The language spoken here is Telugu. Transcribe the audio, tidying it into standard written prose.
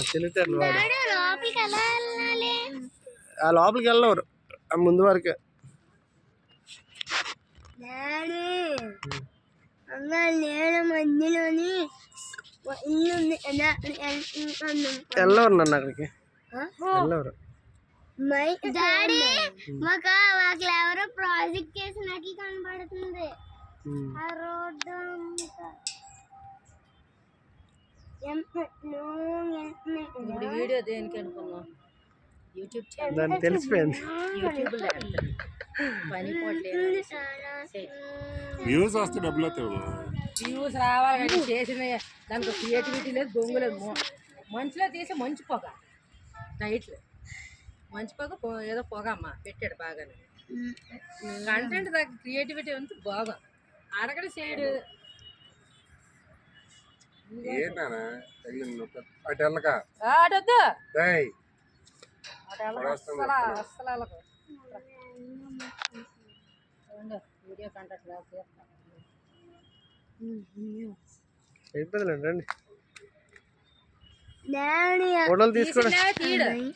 తెలియదు ఆ లోపలికి వెళ్ళవరు ముందు వరకే మధ్యలోని వెళ్ళవరు నన్ను అక్కడికి వెళ్ళవరు మాకు ఎవరో ప్రాజెక్ట్ చేసినట్లు కనబడుతుంది ఆ రోడ్డు వీడియో దేనికి అనుకున్నాం యూట్యూబ్ ఛానల్ దాన్ని తెలిసిపోయింది యూట్యూబ్ పని వ్యూస్ వస్తే డబ్బులు వస్తాయి వ్యూస్ రావాలి కానీ చేసిన దానికి క్రియేటివిటీ లేదు దొంగ లేదు మంచులో తీసి మంచు పొగ నైట్లో మంచి పొగ ఏదో పొగ అమ్మ పెట్టాడు బాగానే కంటెంట్ దగ్గర క్రియేటివిటీ అంతా బాగా అడగడ చేయడు ఆడొద్దు అస్సలు వీడియో కంటెంట్ రండి ఫోటోలు తీసుకోండి